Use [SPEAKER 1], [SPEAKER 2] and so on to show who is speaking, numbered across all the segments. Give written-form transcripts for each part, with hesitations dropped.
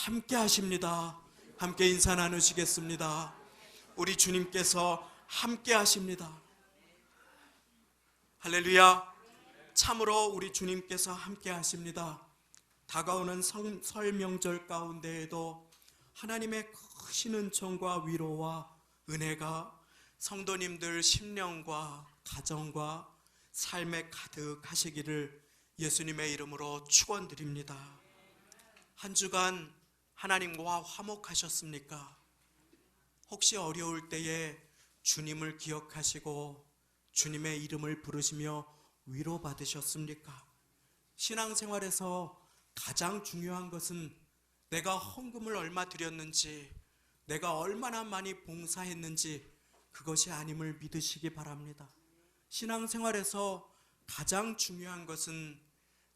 [SPEAKER 1] 함께 하십니다. 함께 인사 나누시겠습니다. 우리 주님께서 함께 하십니다. 할렐루야. 참으로 우리 주님께서 함께 하십니다. 다가오는 설 명절 가운데에도 하나님의 크신 은총과 위로와 은혜가 성도님들 심령과 가정과 삶에 가득하시기를 예수님의 이름으로 축원드립니다. 한 주간 하나님과 화목하셨습니까? 혹시 어려울 때에 주님을 기억하시고 주님의 이름을 부르시며 위로받으셨습니까? 신앙생활에서 가장 중요한 것은 내가 헌금을 얼마 드렸는지, 내가 얼마나 많이 봉사했는지 그것이 아님을 믿으시기 바랍니다. 신앙생활에서 가장 중요한 것은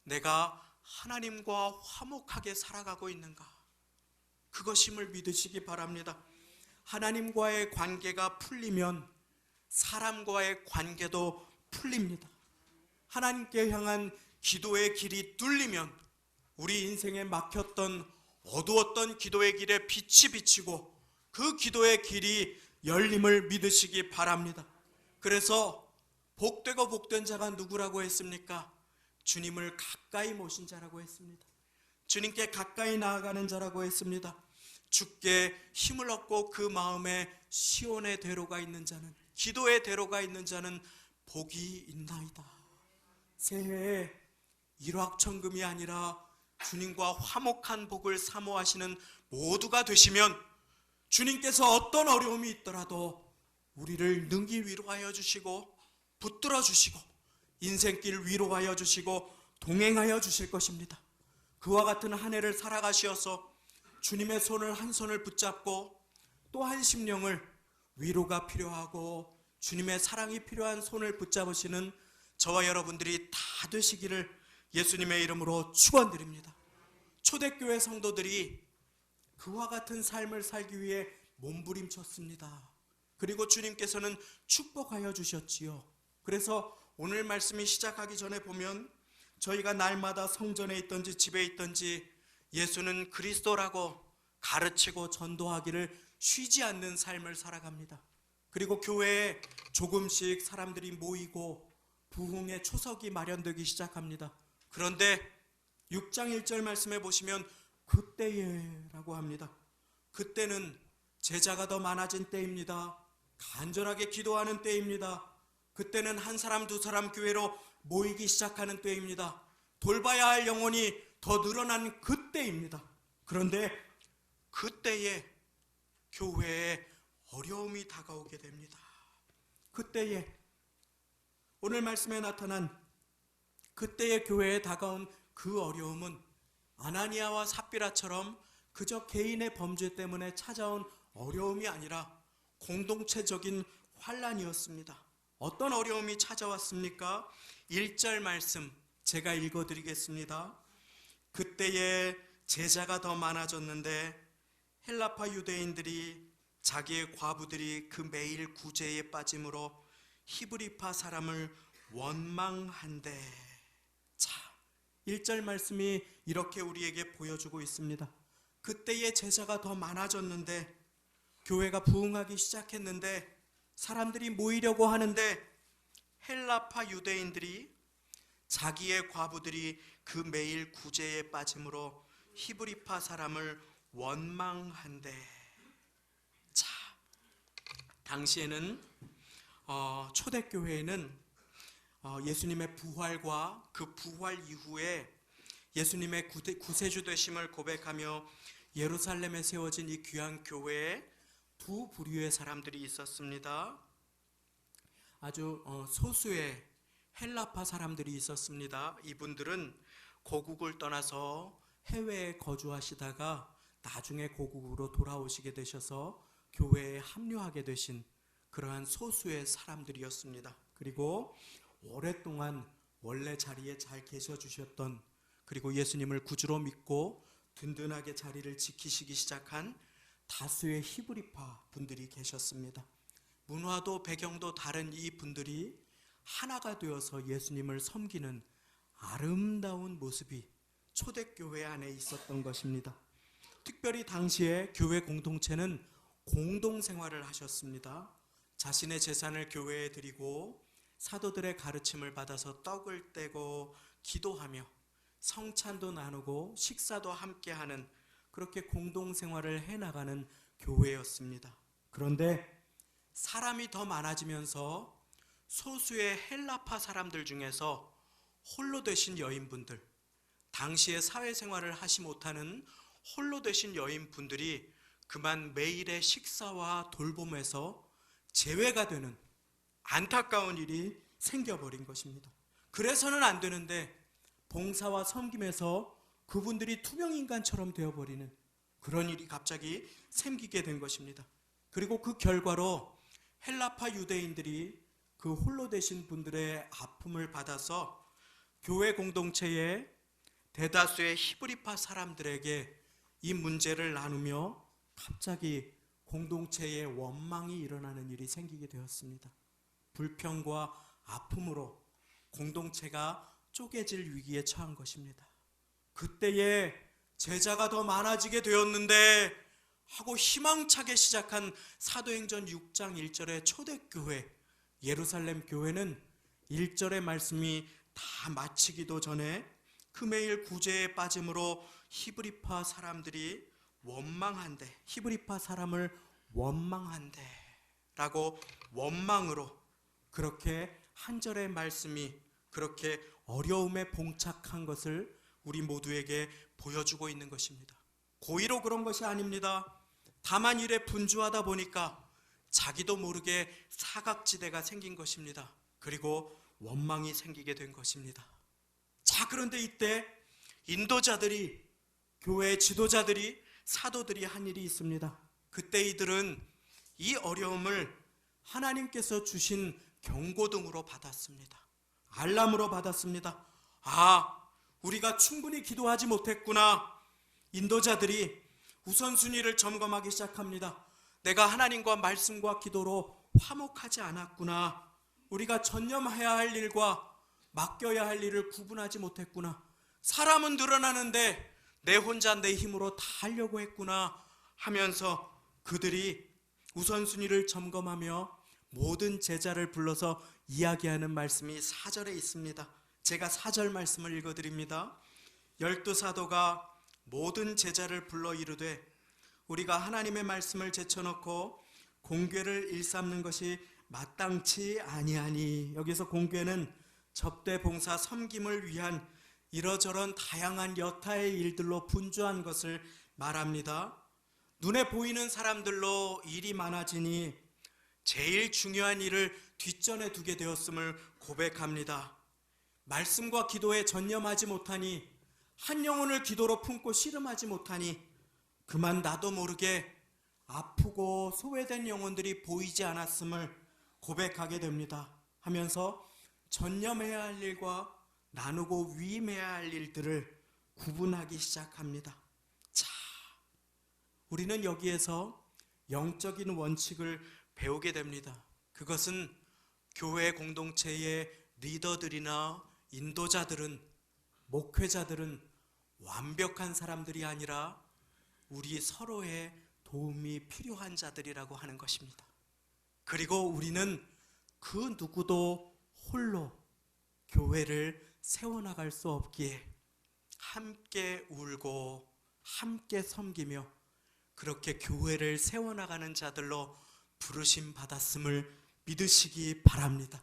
[SPEAKER 1] 내가 하나님과 화목하게 살아가고 있는가, 그것임을 믿으시기 바랍니다. 하나님과의 관계가 풀리면 사람과의 관계도 풀립니다. 하나님께 향한 기도의 길이 뚫리면 우리 인생에 막혔던 어두웠던 기도의 길에 빛이 비치고 그 기도의 길이 열림을 믿으시기 바랍니다. 그래서 복되고 복된 자가 누구라고 했습니까? 주님을 가까이 모신 자라고 했습니다. 주님께 가까이 나아가는 자라고 했습니다. 주께 힘을 얻고 그 마음에 시온의 대로가 있는 자는, 기도의 대로가 있는 자는 복이 있나이다. 새해에 일확천금이 아니라 주님과 화목한 복을 사모하시는 모두가 되시면 주님께서 어떤 어려움이 있더라도 우리를 능히 위로하여 주시고 붙들어 주시고 인생길 위로하여 주시고 동행하여 주실 것입니다. 그와 같은 한 해를 살아가시어서 주님의 손을 한 손을 붙잡고 또 한 심령을 위로가 필요하고 주님의 사랑이 필요한 손을 붙잡으시는 저와 여러분들이 다 되시기를 예수님의 이름으로 축원드립니다. 초대교회 성도들이 그와 같은 삶을 살기 위해 몸부림쳤습니다. 그리고 주님께서는 축복하여 주셨지요. 그래서 오늘 말씀이 시작하기 전에 보면 저희가 날마다 성전에 있든지 집에 있든지 예수는 그리스도라고 가르치고 전도하기를 쉬지 않는 삶을 살아갑니다. 그리고 교회에 조금씩 사람들이 모이고 부흥의 초석이 마련되기 시작합니다. 그런데 6장 1절 말씀에 보시면 그때에라고 합니다. 그때는 제자가 더 많아진 때입니다. 간절하게 기도하는 때입니다. 그때는 한 사람 두 사람 교회로 모이기 시작하는 때입니다. 돌봐야 할 영혼이 더 늘어난 그때입니다. 그런데 그때에 교회에 어려움이 다가오게 됩니다. 그때에 오늘 말씀에 나타난 그때의 교회에 다가온 그 어려움은 아나니아와 삽비라처럼 그저 개인의 범죄 때문에 찾아온 어려움이 아니라 공동체적인 환난이었습니다. 어떤 어려움이 찾아왔습니까? 1절 말씀 제가 읽어드리겠습니다. 그때에 제자가 더 많아졌는데 헬라파 유대인들이 자기의 과부들이 그 매일 구제에 빠짐으로 히브리파 사람을 원망한대. 자, 1절 말씀이 이렇게 우리에게 보여주고 있습니다. 그때의 제자가 더 많아졌는데 교회가 부흥하기 시작했는데 사람들이 모이려고 하는데 헬라파 유대인들이 자기의 과부들이 그 매일 구제에 빠짐으로 히브리파 사람을 원망한대. 자, 당시에는 초대교회에는 예수님의 부활과 그 부활 이후에 예수님의 구세주 되심을 고백하며 예루살렘에 세워진 이 귀한 교회에 두 부류의 사람들이 있었습니다. 아주 소수의 헬라파 사람들이 있었습니다. 이분들은 고국을 떠나서 해외에 거주하시다가 나중에 고국으로 돌아오시게 되셔서 교회에 합류하게 되신 그러한 소수의 사람들이었습니다. 그리고 오랫동안 원래 자리에 잘 계셔 주셨던, 그리고 예수님을 구주로 믿고 든든하게 자리를 지키시기 시작한 다수의 히브리파 분들이 계셨습니다. 문화도 배경도 다른 이 분들이 하나가 되어서 예수님을 섬기는 아름다운 모습이 초대교회 안에 있었던 것입니다. 특별히 당시에 교회 공동체는 공동생활을 하셨습니다. 자신의 재산을 교회에 드리고 사도들의 가르침을 받아서 떡을 떼고 기도하며 성찬도 나누고 식사도 함께하는 그렇게 공동생활을 해나가는 교회였습니다. 그런데 사람이 더 많아지면서 소수의 헬라파 사람들 중에서 홀로 되신 여인분들, 당시에 사회생활을 하지 못하는 홀로 되신 여인분들이 그만 매일의 식사와 돌봄에서 제외가 되는 안타까운 일이 생겨버린 것입니다. 그래서는 안 되는데 봉사와 섬김에서 그분들이 투명인간처럼 되어버리는 그런 일이 갑자기 생기게 된 것입니다. 그리고 그 결과로 헬라파 유대인들이 그 홀로 되신 분들의 아픔을 받아서 교회 공동체의 대다수의 히브리파 사람들에게 이 문제를 나누며 갑자기 공동체에 원망이 일어나는 일이 생기게 되었습니다. 불평과 아픔으로 공동체가 쪼개질 위기에 처한 것입니다. 그때에 제자가 더 많아지게 되었는데 하고 희망차게 시작한 사도행전 6장 1절의 초대교회 예루살렘 교회는 1절의 말씀이 다 마치기도 전에 금해일 구제에 빠짐으로 히브리파 사람들이 원망한대, 히브리파 사람을 원망한대 라고 원망으로 그렇게 한 절의 말씀이 그렇게 어려움에 봉착한 것을 우리 모두에게 보여주고 있는 것입니다. 고의로 그런 것이 아닙니다. 다만 일에 분주하다 보니까 자기도 모르게 사각지대가 생긴 것입니다. 그리고 원망이 생기게 된 것입니다. 자, 그런데 이때 인도자들이, 교회 지도자들이, 사도들이 한 일이 있습니다. 그때 이들은 이 어려움을 하나님께서 주신 경고등으로 받았습니다. 알람으로 받았습니다. 아, 우리가 충분히 기도하지 못했구나. 인도자들이 우선순위를 점검하기 시작합니다. 내가 하나님과 말씀과 기도로 화목하지 않았구나. 우리가 전념해야 할 일과 맡겨야 할 일을 구분하지 못했구나. 사람은 늘어나는데 내 혼자 내 힘으로 다 하려고 했구나 하면서 그들이 우선순위를 점검하며 모든 제자를 불러서 이야기하는 말씀이 4절에 있습니다. 제가 4절 말씀을 읽어드립니다. 12사도가 모든 제자를 불러 이르되 우리가 하나님의 말씀을 제쳐놓고 공궤를 일삼는 것이 마땅치 아니하니. 여기서 공궤는 접대 봉사 섬김을 위한 이러저런 다양한 여타의 일들로 분주한 것을 말합니다. 눈에 보이는 사람들로 일이 많아지니 제일 중요한 일을 뒷전에 두게 되었음을 고백합니다. 말씀과 기도에 전념하지 못하니, 한 영혼을 기도로 품고 씨름하지 못하니 그만 나도 모르게 아프고 소외된 영혼들이 보이지 않았음을 고백하게 됩니다. 하면서 전념해야 할 일과 나누고 위임해야 할 일들을 구분하기 시작합니다. 자, 우리는 여기에서 영적인 원칙을 배우게 됩니다. 그것은 교회 공동체의 리더들이나 인도자들은, 목회자들은 완벽한 사람들이 아니라 우리 서로의 도움이 필요한 자들이라고 하는 것입니다. 그리고 우리는 그 누구도 홀로 교회를 세워나갈 수 없기에 함께 울고 함께 섬기며 그렇게 교회를 세워나가는 자들로 부르심 받았음을 믿으시기 바랍니다.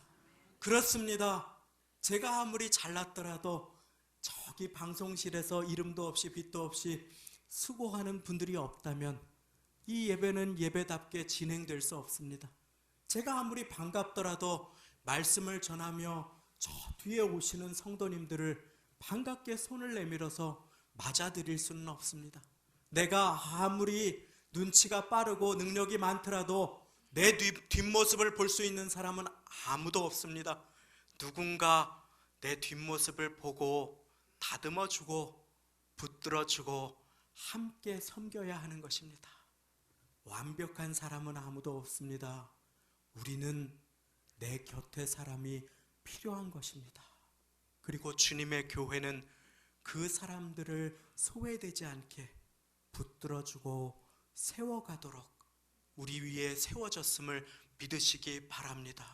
[SPEAKER 1] 그렇습니다. 제가 아무리 잘났더라도 저기 방송실에서 이름도 없이 빛도 없이 수고하는 분들이 없다면 이 예배는 예배답게 진행될 수 없습니다. 제가 아무리 반갑더라도 말씀을 전하며 저 뒤에 오시는 성도님들을 반갑게 손을 내밀어서 맞아드릴 수는 없습니다. 내가 아무리 눈치가 빠르고 능력이 많더라도 내 뒷모습을 볼 수 있는 사람은 아무도 없습니다. 누군가 내 뒷모습을 보고 다듬어주고 붙들어주고 함께 섬겨야 하는 것입니다. 완벽한 사람은 아무도 없습니다. 우리는 내 곁에 사람이 필요한 것입니다. 그리고 주님의 교회는 그 사람들을 소외되지 않게 붙들어주고 세워가도록 우리 위에 세워졌음을 믿으시기 바랍니다.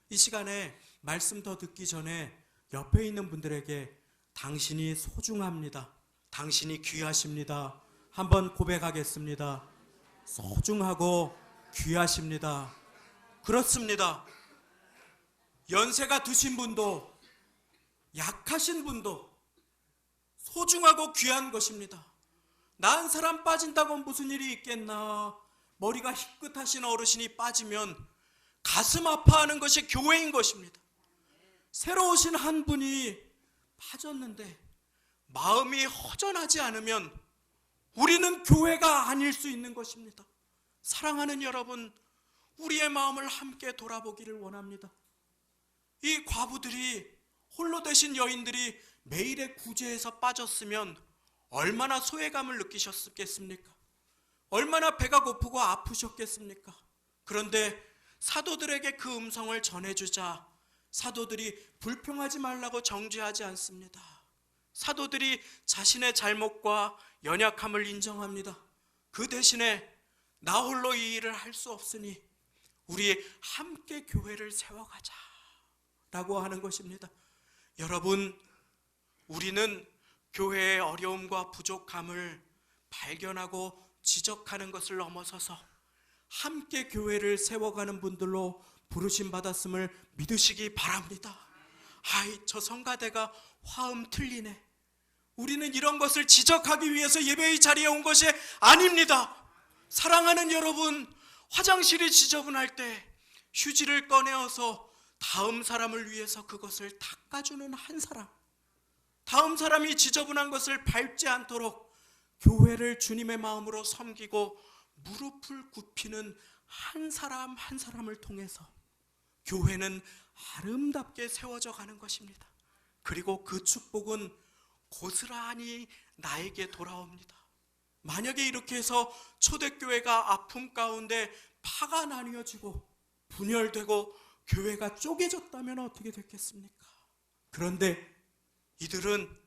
[SPEAKER 1] 이 시간에 말씀 더 듣기 전에 옆에 있는 분들에게 당신이 소중합니다. 당신이 귀하십니다. 한번 고백하겠습니다. 소중하고 귀하십니다. 그렇습니다. 연세가 드신 분도 약하신 분도 소중하고 귀한 것입니다. 나 한 사람 빠진다고 무슨 일이 있겠나. 머리가 희끗하신 어르신이 빠지면 가슴 아파하는 것이 교회인 것입니다. 새로 오신 한 분이 빠졌는데 마음이 허전하지 않으면 우리는 교회가 아닐 수 있는 것입니다. 사랑하는 여러분, 우리의 마음을 함께 돌아보기를 원합니다. 이 과부들이, 홀로 되신 여인들이 매일의 구제에서 빠졌으면 얼마나 소외감을 느끼셨겠습니까? 얼마나 배가 고프고 아프셨겠습니까? 그런데 사도들에게 그 음성을 전해주자 사도들이 불평하지 말라고 정죄하지 않습니다. 사도들이 자신의 잘못과 연약함을 인정합니다. 그 대신에 나 홀로 이 일을 할 수 없으니 우리 함께 교회를 세워가자 라고 하는 것입니다. 여러분, 우리는 교회의 어려움과 부족함을 발견하고 지적하는 것을 넘어서서 함께 교회를 세워가는 분들로 부르심 받았음을 믿으시기 바랍니다. 아이, 저 성가대가 화음 틀리네. 우리는 이런 것을 지적하기 위해서 예배의 자리에 온 것이 아닙니다. 사랑하는 여러분, 화장실이 지저분할 때 휴지를 꺼내어서 다음 사람을 위해서 그것을 닦아주는 한 사람, 다음 사람이 지저분한 것을 밟지 않도록 교회를 주님의 마음으로 섬기고 무릎을 굽히는 한 사람 한 사람을 통해서 교회는 아름답게 세워져 가는 것입니다. 그리고 그 축복은 고스란히 나에게 돌아옵니다. 만약에 이렇게 해서 초대교회가 아픔 가운데 파가 나뉘어지고 분열되고 교회가 쪼개졌다면 어떻게 됐겠습니까? 그런데 이들은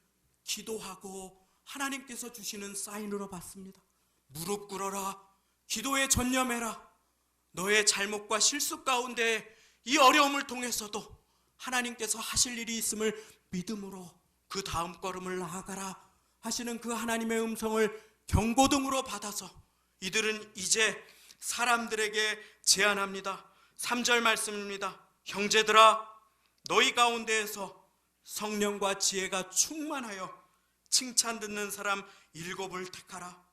[SPEAKER 1] 기도하고 하나님께서 주시는 사인으로 받습니다. 무릎 꿇어라, 기도에 전념해라. 너의 잘못과 실수 가운데 이 어려움을 통해서도 하나님께서 하실 일이 있음을 믿음으로 그 다음 걸음을 나아가라 하시는 그 하나님의 음성을 경고등으로 받아서 이들은 이제 사람들에게 제안합니다. 3절 말씀입니다. 형제들아, 너희 가운데에서 성령과 지혜가 충만하여 칭찬 듣는 사람 7을 택하라.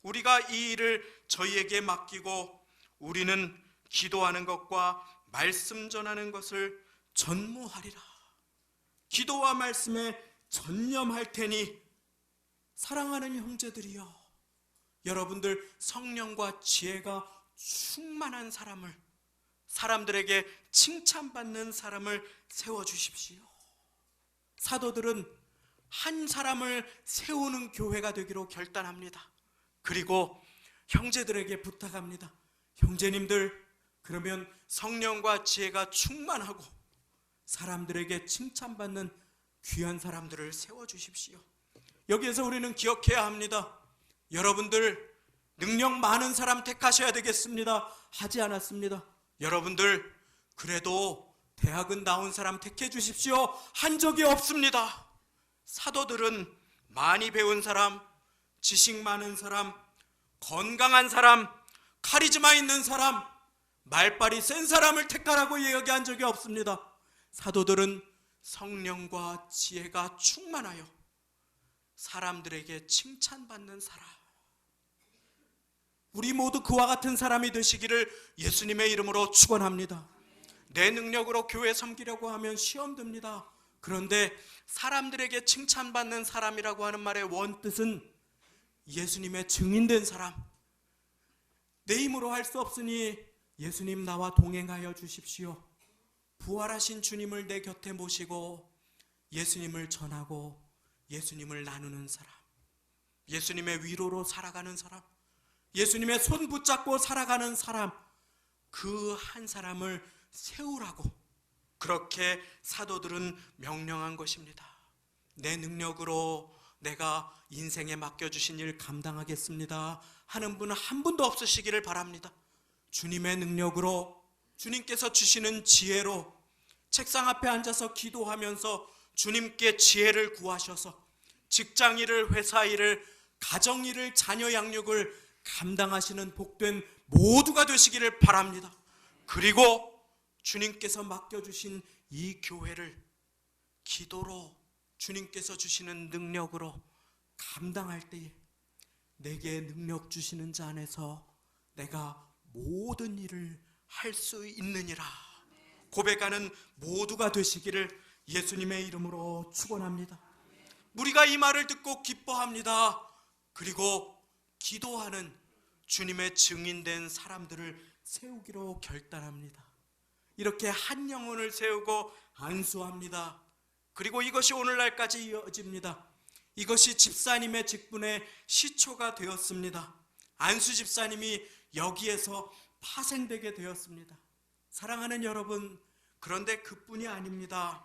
[SPEAKER 1] 우리가 이 일을 저희에게 맡기고 우리는 기도하는 것과 말씀 전하는 것을 전무하리라. 기도와 말씀에 전념할 테니 사랑하는 형제들이여, 여러분들 성령과 지혜가 충만한 사람을, 사람들에게 칭찬받는 사람을 세워주십시오. 사도들은 한 사람을 세우는 교회가 되기로 결단합니다. 그리고 형제들에게 부탁합니다. 형제님들, 그러면 성령과 지혜가 충만하고 사람들에게 칭찬받는 귀한 사람들을 세워주십시오. 여기에서 우리는 기억해야 합니다. 여러분들 능력 많은 사람 택하셔야 되겠습니다. 하지 않았습니다. 여러분들 그래도 대학은 나온 사람 택해 주십시오. 한 적이 없습니다. 사도들은 많이 배운 사람, 지식 많은 사람, 건강한 사람, 카리즈마 있는 사람, 말빨이 센 사람을 택하라고 이야기한 적이 없습니다. 사도들은 성령과 지혜가 충만하여 사람들에게 칭찬받는 사람, 우리 모두 그와 같은 사람이 되시기를 예수님의 이름으로 축원합니다. 내 능력으로 교회 섬기려고 하면 시험 듭니다. 그런데 사람들에게 칭찬받는 사람이라고 하는 말의 원뜻은 예수님의 증인된 사람, 내 힘으로 할 수 없으니 예수님 나와 동행하여 주십시오. 부활하신 주님을 내 곁에 모시고 예수님을 전하고 예수님을 나누는 사람, 예수님의 위로로 살아가는 사람, 예수님의 손 붙잡고 살아가는 사람, 그 한 사람을 세우라고 그렇게 사도들은 명령한 것입니다. 내 능력으로 내가 인생에 맡겨주신 일 감당하겠습니다 하는 분 한 분도 없으시기를 바랍니다. 주님의 능력으로, 주님께서 주시는 지혜로 책상 앞에 앉아서 기도하면서 주님께 지혜를 구하셔서 직장 일을, 회사 일을, 가정 일을, 자녀 양육을 감당하시는 복된 모두가 되시기를 바랍니다. 그리고 주님께서 맡겨주신 이 교회를 기도로, 주님께서 주시는 능력으로 감당할 때에 내게 능력 주시는 자 안에서 내가 모든 일을 할 수 있느니라 고백하는 모두가 되시기를 예수님의 이름으로 축원합니다. 우리가 이 말을 듣고 기뻐합니다. 그리고 기도하는 주님의 증인된 사람들을 세우기로 결단합니다. 이렇게 한 영혼을 세우고 안수합니다. 그리고 이것이 오늘날까지 이어집니다. 이것이 집사님의 직분의 시초가 되었습니다. 안수 집사님이 여기에서 파생되게 되었습니다. 사랑하는 여러분, 그런데 그뿐이 아닙니다.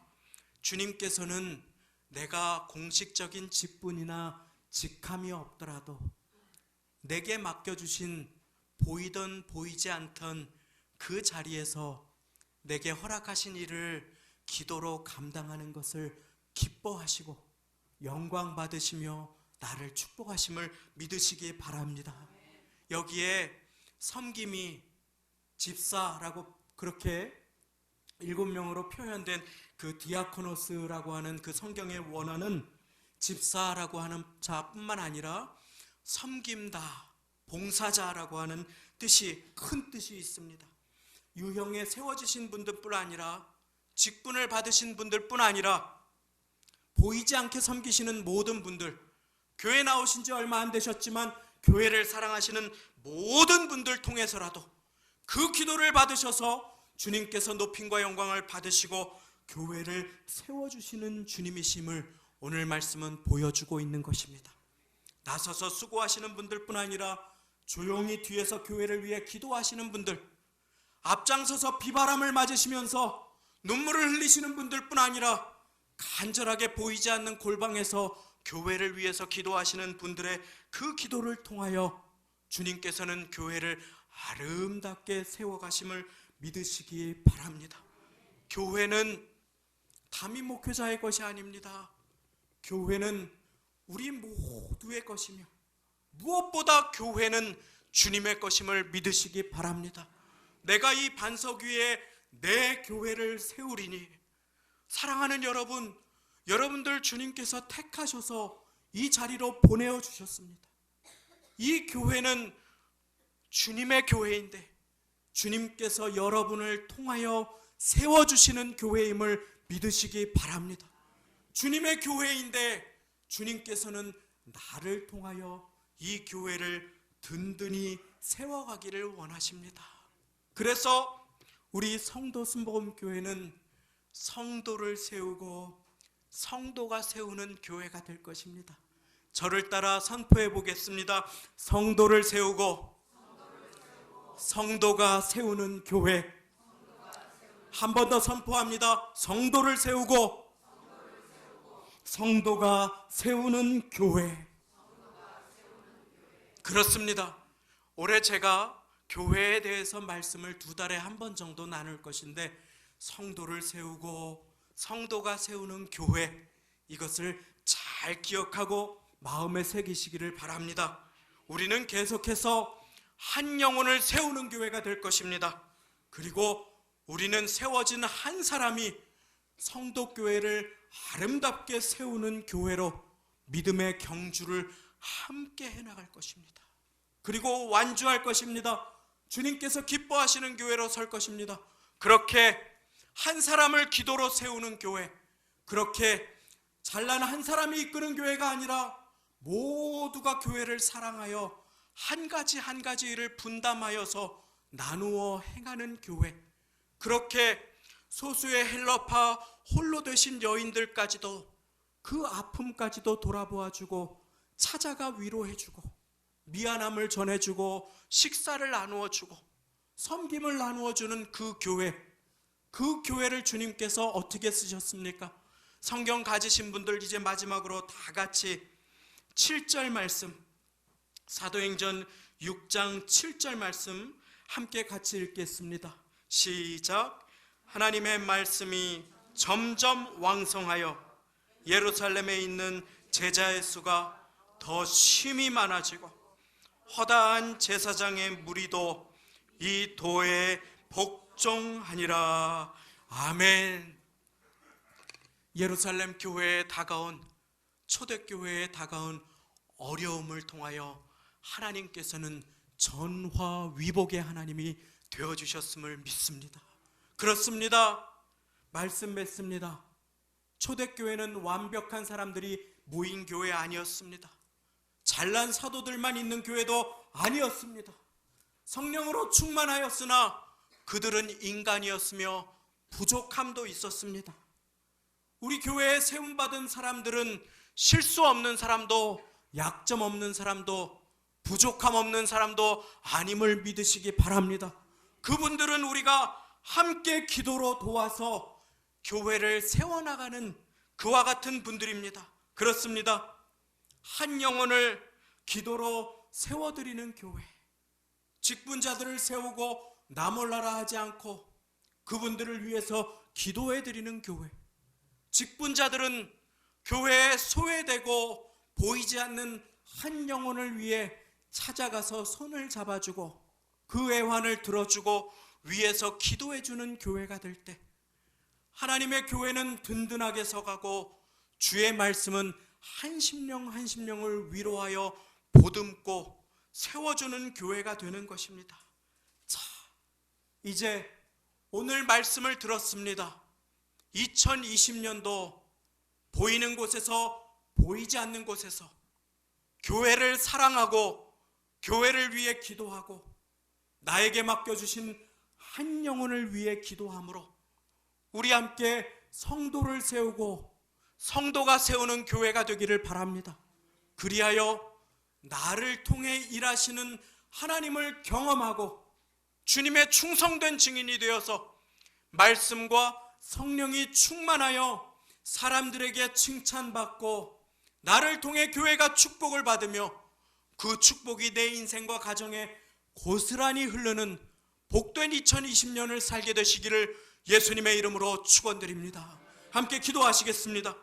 [SPEAKER 1] 주님께서는 내가 공식적인 직분이나 직함이 없더라도 내게 맡겨주신 보이던 보이지 않던 그 자리에서 내게 허락하신 일을 기도로 감당하는 것을 기뻐하시고 영광 받으시며 나를 축복하심을 믿으시기 바랍니다. 여기에 섬김이 집사라고 그렇게 7명으로 표현된 그 디아코노스라고 하는 그 성경의 원어는 집사라고 하는 자뿐만 아니라 섬김다, 봉사자라고 하는 뜻이, 큰 뜻이 있습니다. 유형에 세워지신 분들뿐 아니라 직분을 받으신 분들뿐 아니라 보이지 않게 섬기시는 모든 분들, 교회 나오신 지 얼마 안 되셨지만 교회를 사랑하시는 모든 분들 통해서라도 그 기도를 받으셔서 주님께서 높임과 영광을 받으시고 교회를 세워주시는 주님이심을 오늘 말씀은 보여주고 있는 것입니다. 나서서 수고하시는 분들뿐 아니라 조용히 뒤에서 교회를 위해 기도하시는 분들, 앞장서서 비바람을 맞으시면서 눈물을 흘리시는 분들뿐 아니라 간절하게 보이지 않는 골방에서 교회를 위해서 기도하시는 분들의 그 기도를 통하여 주님께서는 교회를 아름답게 세워가심을 믿으시기 바랍니다. 교회는 담임 목회자의 것이 아닙니다. 교회는 우리 모두의 것이며 무엇보다 교회는 주님의 것임을 믿으시기 바랍니다. 내가 이 반석 위에 내 교회를 세우리니, 사랑하는 여러분, 여러분들 주님께서 택하셔서 이 자리로 보내어 주셨습니다. 이 교회는 주님의 교회인데 주님께서 여러분을 통하여 세워주시는 교회임을 믿으시기 바랍니다. 주님의 교회인데 주님께서는 나를 통하여 이 교회를 든든히 세워가기를 원하십니다. 그래서 우리 성도 순복음교회는 성도를 세우고 성도가 세우는 교회가 될 것입니다. 저를 따라 선포해 보겠습니다. 성도를 세우고 성도가 세우는 교회. 한 번 더 선포합니다. 성도를 세우고 성도가 세우는 교회. 그렇습니다. 올해 제가 교회에 대해서 말씀을 2달에 한 번 정도 나눌 것인데, 성도를 세우고 성도가 세우는 교회, 이것을 잘 기억하고 마음에 새기시기를 바랍니다. 우리는 계속해서 한 영혼을 세우는 교회가 될 것입니다. 그리고 우리는 세워진 한 사람이 성도교회를 아름답게 세우는 교회로 믿음의 경주를 함께 해나갈 것입니다. 그리고 완주할 것입니다. 주님께서 기뻐하시는 교회로 설 것입니다. 그렇게 한 사람을 기도로 세우는 교회, 그렇게 잘난 한 사람이 이끄는 교회가 아니라 모두가 교회를 사랑하여 한 가지 한 가지 일을 분담하여서 나누어 행하는 교회, 그렇게 소수의 헬러파 홀로 되신 여인들까지도 그 아픔까지도 돌아보아주고 찾아가 위로해주고 미안함을 전해주고 식사를 나누어주고 섬김을 나누어주는 그 교회를 주님께서 어떻게 쓰셨습니까? 성경 가지신 분들 이제 마지막으로 다 같이 7절 말씀, 사도행전 6장 7절 말씀 함께 같이 읽겠습니다. 시작. 하나님의 말씀이 점점 왕성하여 예루살렘에 있는 제자의 수가 더 심히 많아지고 허다한 제사장의 무리도 이 도에 복종하니라. 아멘. 예루살렘 교회에 다가온, 초대교회에 다가온 어려움을 통하여 하나님께서는 전화위복의 하나님이 되어주셨음을 믿습니다. 그렇습니다. 말씀 맺습니다. 초대교회는 완벽한 사람들이 모인 교회 아니었습니다. 잘난 사도들만 있는 교회도 아니었습니다. 성령으로 충만하였으나 그들은 인간이었으며 부족함도 있었습니다. 우리 교회에 세움받은 사람들은 실수 없는 사람도 약점 없는 사람도 부족함 없는 사람도 아님을 믿으시기 바랍니다. 그분들은 우리가 함께 기도로 도와서 교회를 세워나가는 그와 같은 분들입니다. 그렇습니다. 한 영혼을 기도로 세워드리는 교회, 직분자들을 세우고 나몰라라 하지 않고 그분들을 위해서 기도해드리는 교회, 직분자들은 교회에 소외되고 보이지 않는 한 영혼을 위해 찾아가서 손을 잡아주고 그 애환을 들어주고 위에서 기도해주는 교회가 될 때 하나님의 교회는 든든하게 서가고 주의 말씀은 한 심령 한 심령을 위로하여 보듬고 세워주는 교회가 되는 것입니다. 자, 이제 오늘 말씀을 들었습니다. 2020년도 보이는 곳에서 보이지 않는 곳에서 교회를 사랑하고 교회를 위해 기도하고 나에게 맡겨주신 한 영혼을 위해 기도함으로 우리 함께 성도를 세우고 성도가 세우는 교회가 되기를 바랍니다. 그리하여 나를 통해 일하시는 하나님을 경험하고 주님의 충성된 증인이 되어서 말씀과 성령이 충만하여 사람들에게 칭찬받고 나를 통해 교회가 축복을 받으며 그 축복이 내 인생과 가정에 고스란히 흐르는 복된 2020년을 살게 되시기를 예수님의 이름으로 축원드립니다. 함께 기도하시겠습니다.